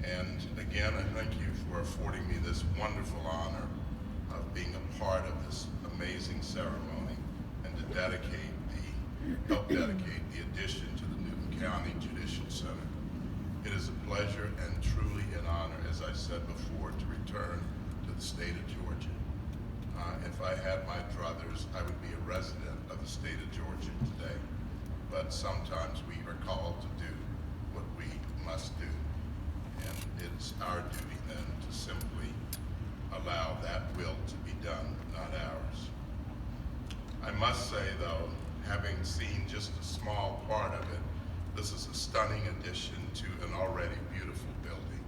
And again, I thank you for affording me this wonderful honor of being a part of this amazing ceremony and to help dedicate the addition to the Newton County Judicial Center. It is a pleasure and truly an honor, as I said before, to return to the state of Georgia. If I had my druthers, I would be a resident of the state of Georgia today. But sometimes we are called to do what we must do. And it's our duty then to simply allow that will to be done, not ours. I must say though, having seen just a small part of it, this is a stunning addition to an already beautiful building.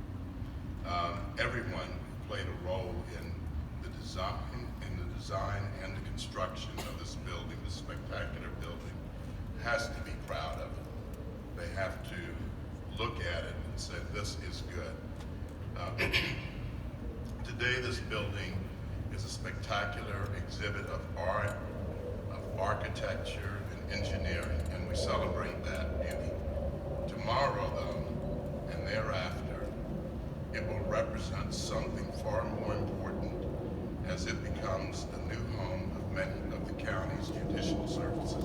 Everyone who played a role in the design and the construction of this building, this spectacular building, has to be proud of it. They have to look at it and say, this is good. Today, this building is a spectacular exhibit of art, of architecture, and engineering, and we celebrate that beauty. Tomorrow, though, and thereafter, it will represent something far more important as it becomes the new home of many of the county's judicial services.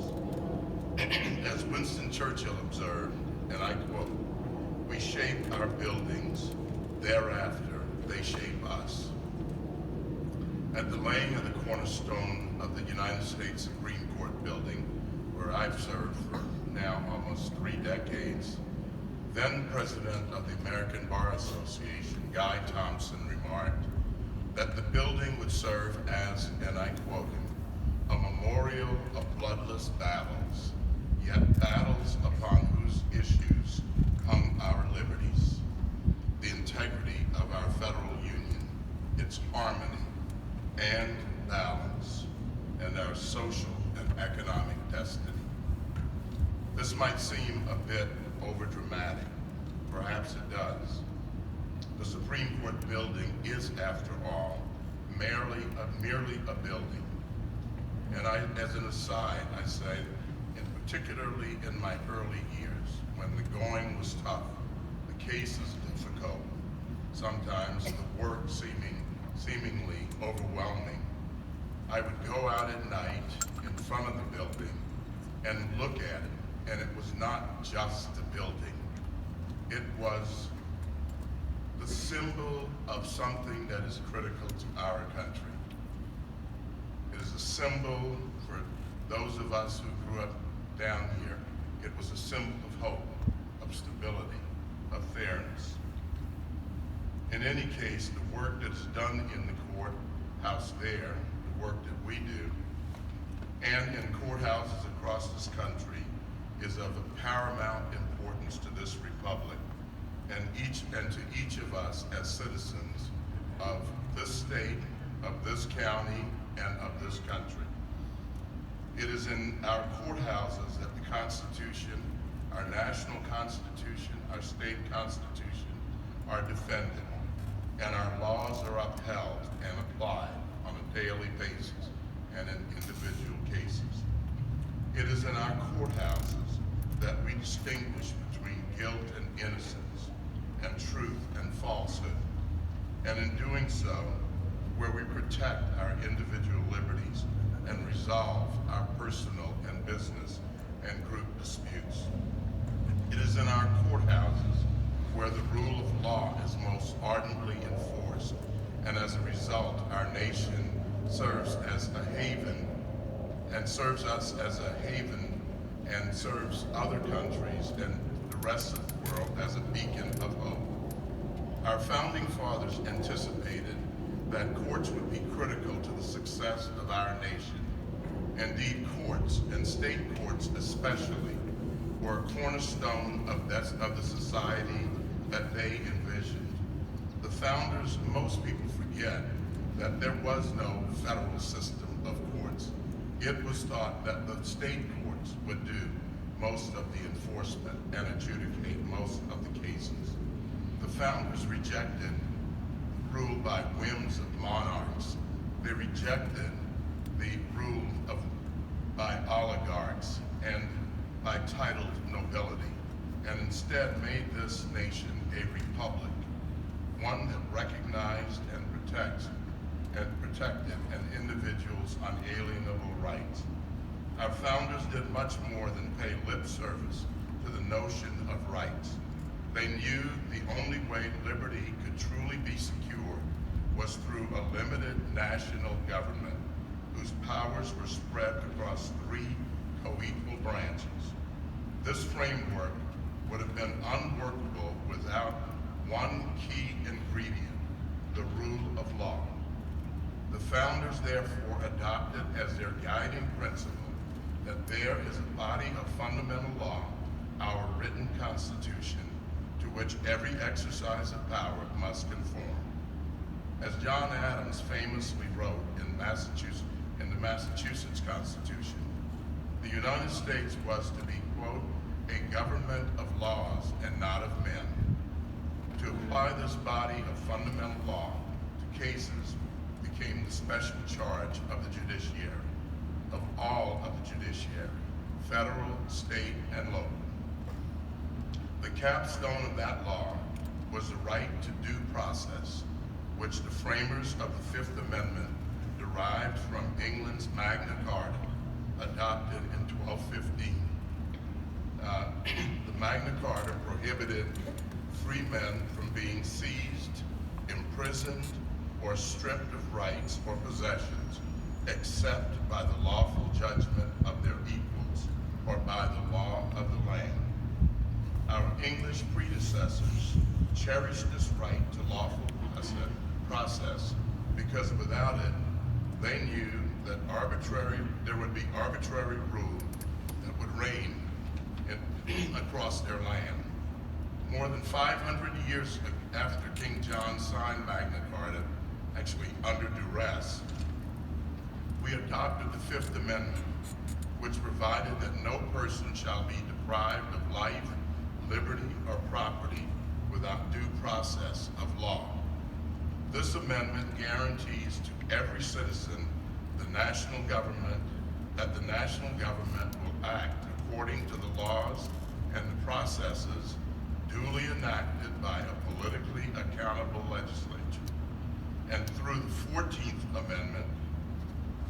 As Winston Churchill observed, and I quote, "We shape our buildings, thereafter they shape us." At the laying of the cornerstone of the United States Supreme Court building, where I've served for now almost 3 decades, then President of the American Bar Association, Guy Thompson, remarked that the building would serve as, and I quote him, "a memorial of bloodless battles, yet battles upon whose issues hung our liberties, the integrity of our federal union, its harmony and balance, and our social and economic destiny." This might seem a bit overdramatic. Perhaps it does. The Supreme Court building is, after all, merely a building. And as an aside, I say, and particularly in my early years, when the going was tough, the cases difficult, sometimes the work seemingly overwhelming, I would go out at night in front of the building and look at it, and it was not just the building. It was the symbol of something that is critical to our country. It is a symbol for those of us who grew up down here. It was a symbol of hope, of stability, of fairness. In any case, the work that is done in the courthouse there, the work that we do, and in courthouses across this country is of paramount importance to this republic and to each of us as citizens of this state, of this county, and of this country. It is in our courthouses that the Constitution, our national Constitution, our state Constitution, are defended, and our laws are upheld and applied on a daily basis and in individual cases. It is in our courthouses that we distinguish between guilt and innocence, and truth and falsehood, and in doing so, where we protect our individual liberties and resolve our personal and business and group disputes. It is in our courthouses where the rule of law is most ardently enforced, and as a result, our nation serves as a haven, and serves us as a haven, and serves other countries and the rest of the world as a beacon of hope. Our founding fathers anticipated that courts would be critical to the success of our nation. Indeed, courts, and state courts especially, were a cornerstone of the society that they envisioned. The founders, most people forget that there was no federal system of courts. It was thought that the state courts would do most of the enforcement and adjudicate most of the cases. The founders rejected rule by whims of monarchs. They rejected the rule by oligarchs and by titled nobility, and instead made this nation a republic one that recognized and protected an individual's unalienable rights. Our founders did much more than pay lip service to the notion of rights. They knew the only way liberty could truly be secure was through a limited national government whose powers were spread across three co-equal branches. This framework would have been unworkable without one key ingredient, the rule of law. The founders therefore adopted as their guiding principle that there is a body of fundamental law, our written Constitution, to which every exercise of power must conform. As John Adams famously wrote in the Massachusetts Constitution, the United States was to be, quote, a government of laws and not of men. To apply this body of fundamental law to cases became the special charge of the judiciary, of all of the judiciary, federal, state, and local. The capstone of that law was the right to due process, which the framers of the Fifth Amendment derived from England's Magna Carta, adopted in 1215. The Magna Carta prohibited free men from being seized, imprisoned, or stripped of rights or possessions, except by the lawful judgment of their equals or by the law of the land. Our English predecessors cherished this right to lawful process because without it, they knew that there would be arbitrary rule that would reign across their land. More than 500 years after King John signed Magna Carta, actually under duress, we adopted the Fifth Amendment, which provided that no person shall be deprived of life, liberty, or property without due process of law. This amendment guarantees to every citizen that the national government will act according to the laws and the processes duly enacted by a politically accountable legislature. And through the 14th Amendment,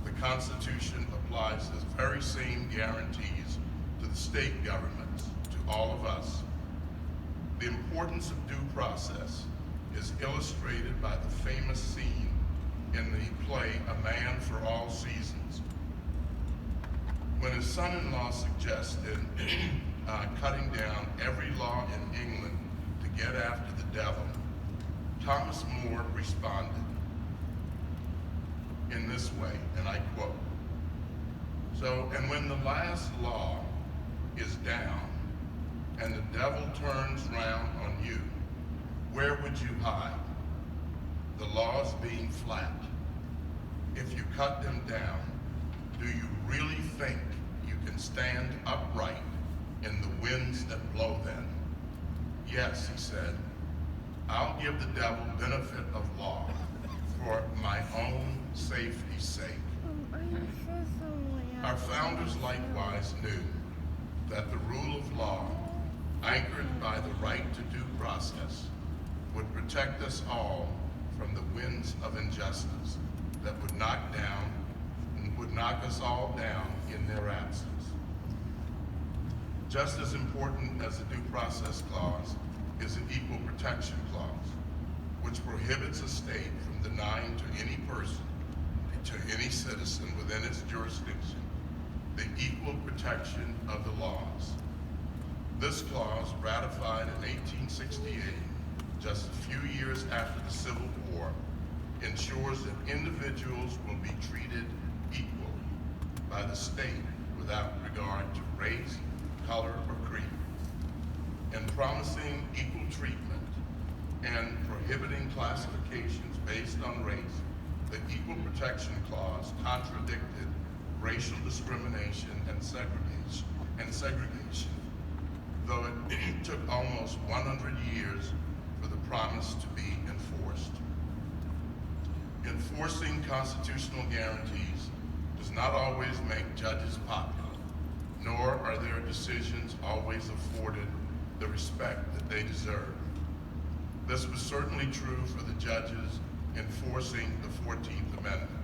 the Constitution applies the very same guarantees to the state governments, to all of us. The importance of due process is illustrated by the famous scene in the play A Man for All Seasons. When his son-in-law suggested cutting down every law in England to get after the devil, Thomas More responded in this way, and I quote, and when the last law is down and the devil turns round on you, where would you hide? The laws being flat. If you cut them down, do you really think you can stand upright in the winds that blow then? Yes, he said, I'll give the devil benefit of law for my own safety's sake. Our founders likewise knew that the rule of law, anchored by the right to due process, would protect us all from the winds of injustice that would knock us all down in their absence. Just as important as the Due Process Clause is the Equal Protection Clause, which prohibits a state from denying to any person, to any citizen within its jurisdiction, the equal protection of the laws. This clause, ratified in 1868, just a few years after the Civil War, ensures that individuals will be treated equally by the state without regard to race, color, or creed. In promising equal treatment and prohibiting classifications based on race, the Equal Protection Clause contradicted racial discrimination and segregation, though it took almost 100 years for the promise to be enforced. Enforcing constitutional guarantees does not always make judges popular, nor are their decisions always afforded the respect that they deserve. This was certainly true for the judges enforcing the 14th Amendment.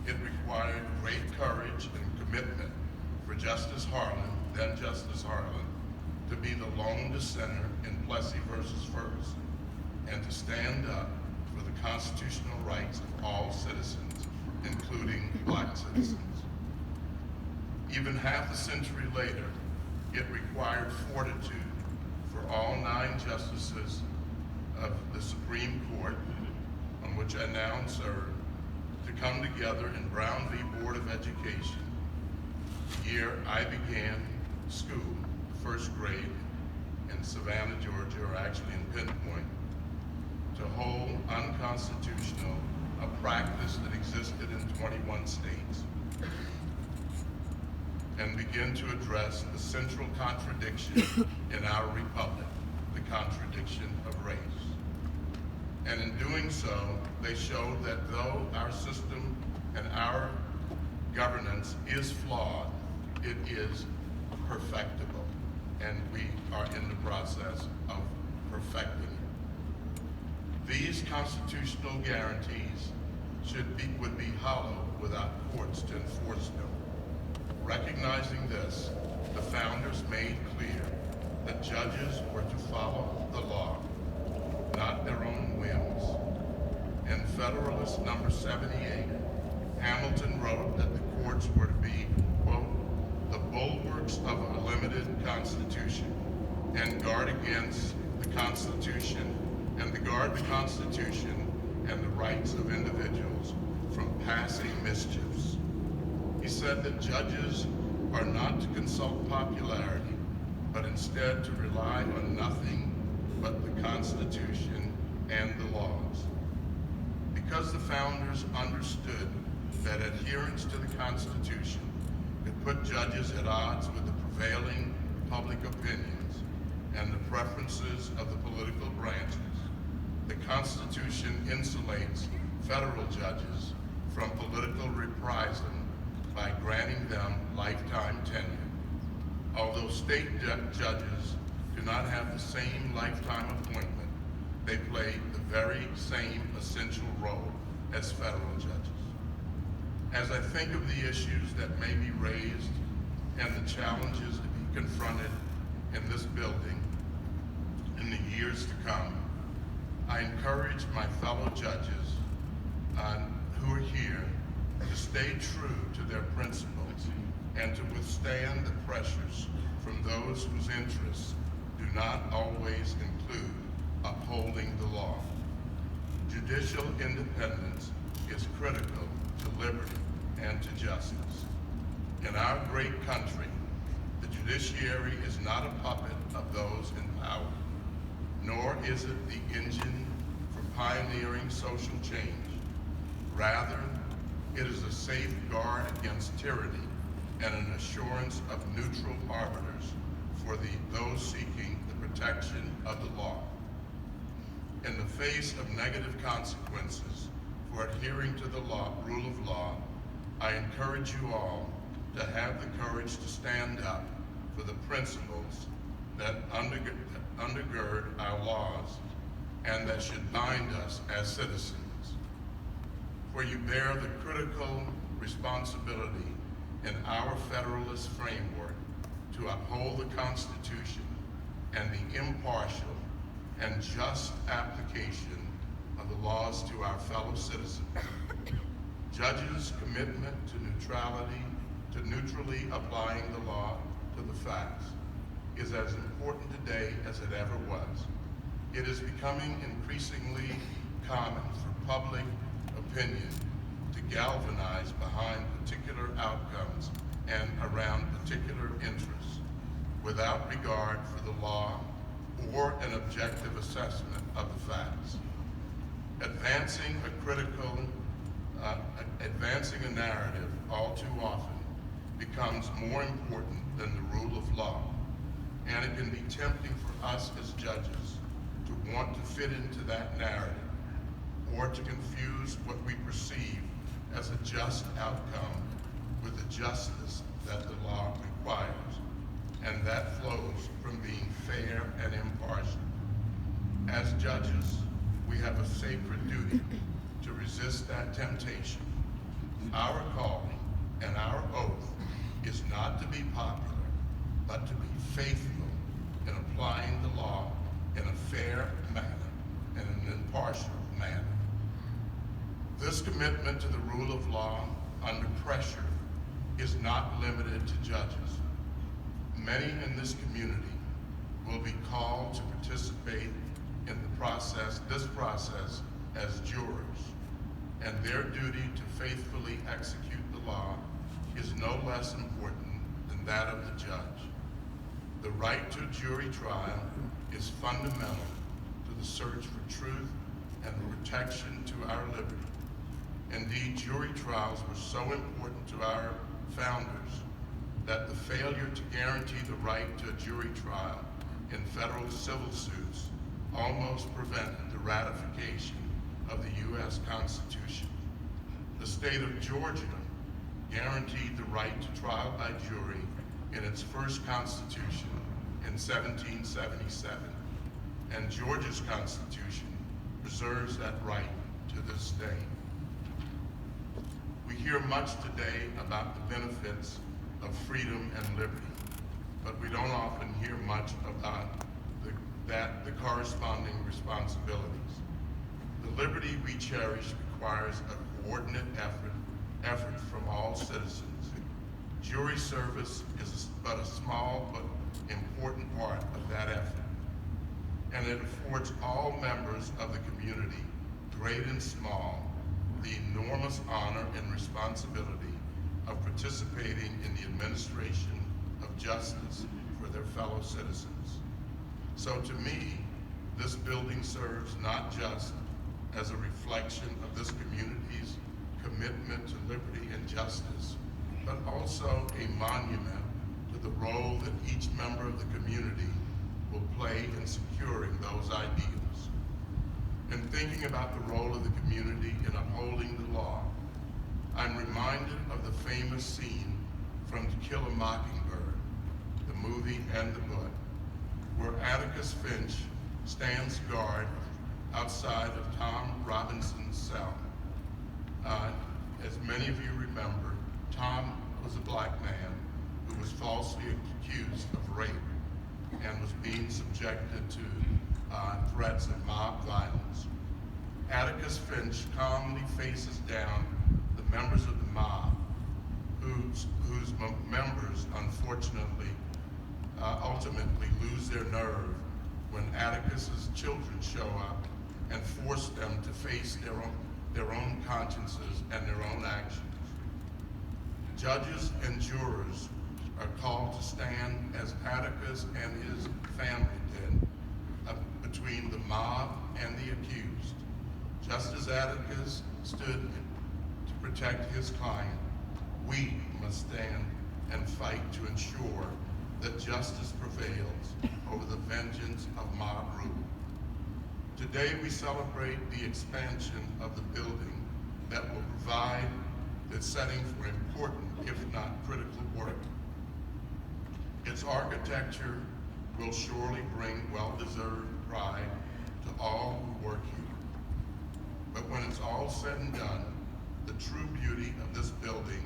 It required great courage and commitment for Justice Harlan, then Justice Harlan, to be the lone dissenter in Plessy versus First, and to stand up for the constitutional rights of all citizens, including Black citizens. Even half a century later, it required fortitude for all 9 justices of the Supreme Court, on which I now serve, to come together in Brown v. Board of Education, the year I began school, first grade, in Savannah, Georgia, or actually in Pinpoint, to hold unconstitutional a practice that existed in 21 states, and begin to address the central contradiction in our republic, the contradiction of race. And in doing so, they showed that though our system and our governance is flawed, it is perfectible, and we are in the process of perfecting it. These constitutional guarantees would be hollow without courts to enforce them. Recognizing this, the founders made clear that judges were to follow the law, not their own whims. In Federalist number 78, Hamilton wrote that the courts were to be, quote, the bulwarks of a limited constitution, and guard against the Constitution, and to guard the Constitution and the rights of individuals from passing mischiefs. He said that judges are not to consult popularity, but instead to rely on nothing but the Constitution and the laws. Because the founders understood that adherence to the Constitution could put judges at odds with the prevailing public opinions and the preferences of the political branches, the Constitution insulates federal judges from political reprisal by granting them lifetime tenure. Although state judges do not have the same lifetime appointment, they play the very same essential role as federal judges. As I think of the issues that may be raised and the challenges to be confronted in this building in the years to come, I encourage my fellow judges who are here to stay true to their principles and to withstand the pressures from those whose interests do not always include upholding the law. Judicial independence is critical to liberty and to justice. In our great country, the judiciary is not a puppet of those in power, nor is it the engine for pioneering social change. Rather, it is a safeguard against tyranny and an assurance of neutral arbiters for those seeking the protection of the law. In the face of negative consequences for adhering to the rule of law, I encourage you all to have the courage to stand up for the principles that undergird our laws and that should bind us as citizens. For you bear the critical responsibility in our Federalist framework to uphold the Constitution and the impartial and just application of the laws to our fellow citizens. Judges' commitment to neutrally applying the law to the facts is as important today as it ever was. It is becoming increasingly common for public opinion to galvanize behind particular outcomes and around particular interests without regard for the law or an objective assessment of the facts. Advancing a narrative all too often becomes more important than the rule of law, and it can be tempting for us as judges to want to fit into that narrative or to confuse what we perceive as a just outcome with the justice that the law requires, and that flows from being fair and impartial. As judges, we have a sacred duty to resist that temptation. Our calling and our oath is not to be popular, but to be faithful in applying the law in a fair manner and an impartial manner. This commitment to the rule of law under pressure is not limited to judges. Many in this community will be called to participate in this process as jurors, and their duty to faithfully execute the law is no less important than that of the judge. The right to a jury trial is fundamental to the search for truth and the protection to our liberty. Indeed, jury trials were so important to our founders that the failure to guarantee the right to a jury trial in federal civil suits almost prevented the ratification of the U.S. Constitution. The state of Georgia guaranteed the right to trial by jury in its first constitution in 1777, and Georgia's constitution preserves that right to this day. We hear much today about the benefits of freedom and liberty, but we don't often hear much about the corresponding responsibilities. The liberty we cherish requires a coordinate effort from all citizens. Jury service is but a small but important part of that effort, and it affords all members of the community, great and small, the enormous honor and responsibility of participating in the administration of justice for their fellow citizens. So to me, this building serves not just as a reflection of this community's commitment to liberty and justice, but also a monument to the role that each member of the community will play in securing those ideals. In thinking about the role of the community in upholding the law, I'm reminded of the famous scene from To Kill a Mockingbird, the movie and the book, where Atticus Finch stands guard outside of Tom Robinson's cell. As many of you remember, Tom was a black man who was falsely accused of rape and was being subjected to threats of mob violence. Atticus Finch calmly faces down the members of the mob, whose members, unfortunately, ultimately lose their nerve when Atticus's children show up and force them to face their own consciences and their own actions. Judges and jurors are called to stand as Atticus and his family did between the mob and the accused. Just as Atticus stood to protect his client, we must stand and fight to ensure that justice prevails over the vengeance of mob rule. Today we celebrate the expansion of the building that will provide the setting for important, if not critical, work. Its architecture will surely bring well-deserved pride to all who work here. But when it's all said and done, the true beauty of this building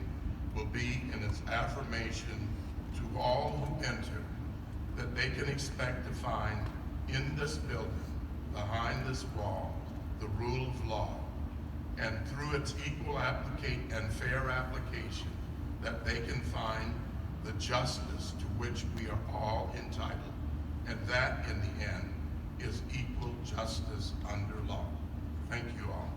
will be in its affirmation to all who enter that they can expect to find in this building, behind this wall, the rule of law, and through its equal and fair application, that they can find the justice to which we are all entitled, and that, in the end, is equal justice under law. Thank you all.